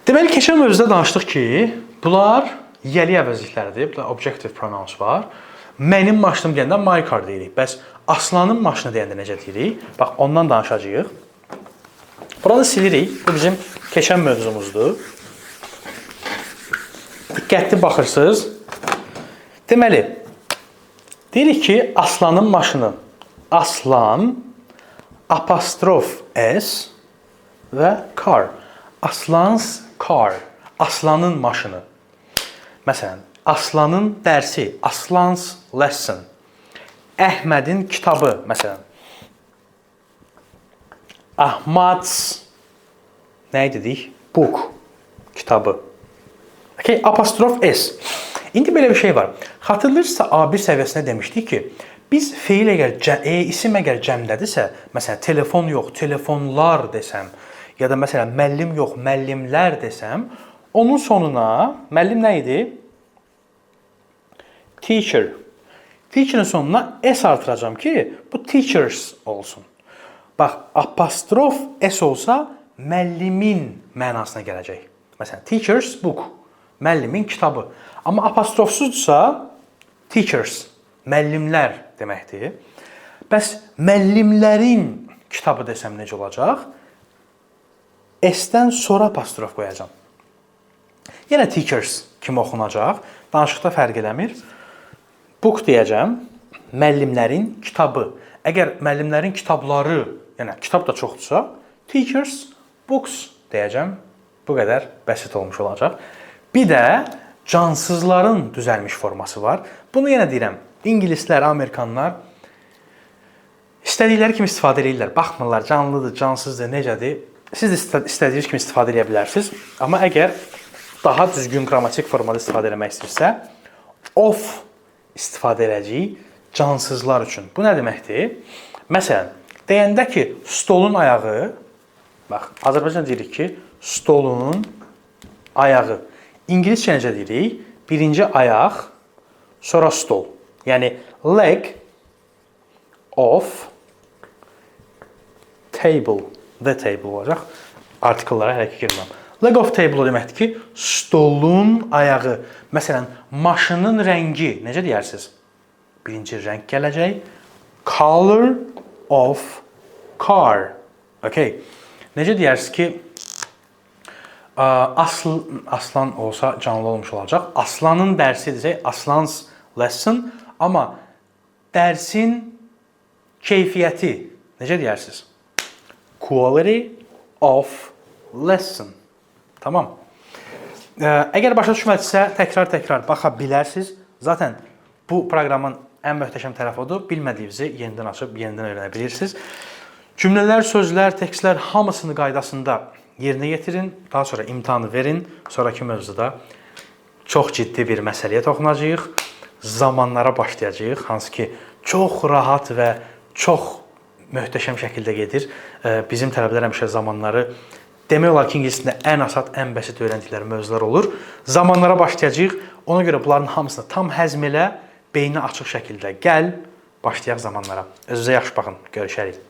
Deməli, keçən mövzuda danışdıq ki, bunlar yiyəli əvəzliklərdir. Burada objective pronouns var. Mənim maşınım deyəndə my car deyirik. Bəs Aslanın maşını deyəndə necə deyirik? Bax, ondan danışacağıq. Buranı silirik. Bu bizim keçən mövzumuzdur. Diqqətli baxırsınız. Deməli, deyirik ki, Aslanın maşını. Aslan, apostrof S və car. Aslan's car. Aslanın maşını. Məsələn, Aslanın dərsi. Aslan's lesson. Əhmədin kitabı. Məsələn, Ahmad's nə dedik? Book. Kitabı. Okay, apostrof S. İndi belə bir şey var. Xatırlayırsınızsa A1 səviyyəsində demişdik ki, biz feil əgər, isim əgər cəmdədirsə, məsələn, telefon yox, telefonlar desəm, ya da məsələn, müəllim yox, müəllimlər desəm, onun sonuna, müəllim nə idi? Teacher. Teacher'ın sonuna S artıracağım ki, bu teachers olsun. Bax, apostrof S olsa, müəllimin mənasına gələcək. Məsələn, teacher's book, müəllimin kitabı. Amma apostrofsuzsa, teachers, müəllimlər deməkdir. Bəs müəllimlərin kitabı desəm necə olacaq? S-dən sonra apostrof qoyacağam. Yenə teachers kimi oxunacaq. Danışıqda fərq eləmir. Book deyəcəm. Müəllimlərin kitabı. Əgər müəllimlərin kitabları, yəni kitab da çoxdursa, teachers books deyəcəm. Bu qədər bəsit olmuş olacaq. Bir də cansızların düzəlmiş forması var. Bunu yenə deyirəm. İngilislər, Amerikanlar istədikləri kimi istifadə edirlər. Baxmırlar, canlıdır, cansızdır, necədir. Siz də istədiyiniz kimi istifadə edə bilərsiniz. Amma əgər daha düzgün qrammatik formada istifadə etmək istəyirsə, of istifadə edəcəyik cansızlar üçün. Bu nə deməkdir? Məsələn, deyəndə ki, stolun ayağı, bax, Azərbaycan deyirik ki, stolun ayağı. İngiliscə necə deyirik? Birinci ayaq, sonra stol. Yəni, leg of table. The table olacaq. Artikellara hələ ki girməm. Leg of table o deməkdir ki, stolun ayağı. Məsələn, maşının rəngi. Necə deyərsiniz? Birinci rəng gələcək. Color of car. Okay. Necə deyərsiniz ki, aslan olsa canlı olmuş olacaq. Aslanın dərsi desək, aslan's lesson. Amma dərsin keyfiyyəti necə deyərsiniz? Quality of lesson. Tamam. Əgər başa düşmədisə, təkrar baxa bilərsiniz. Zaten bu proqramın ən möhtəşəm tərəfi odur. Bilmədiyinizi yenidən açıb, yenidən öyrənə bilirsiniz. Cümlələr, sözlər, tekstlər hamısını qaydasında yerinə yetirin. Daha sonra imtahanı verin. Sonraki mövzuda çox ciddi bir məsələyə toxunacağıq. Zamanlara başlayacağıq. Hansı ki, çox rahat və çox möhtəşəm şəkildə gedir. Bizim tələbələr həmişə zamanları demək olar ki, ingiliscə ən asad, ən bəsit öyrəndikləri mövzular olur. Zamanlara başlayacağıq. Ona görə bunların hamısını tam həzm elə, beyni açıq şəkildə gəl, başlayaq zamanlara. Özünüzə yaxşı baxın. Görüşərik.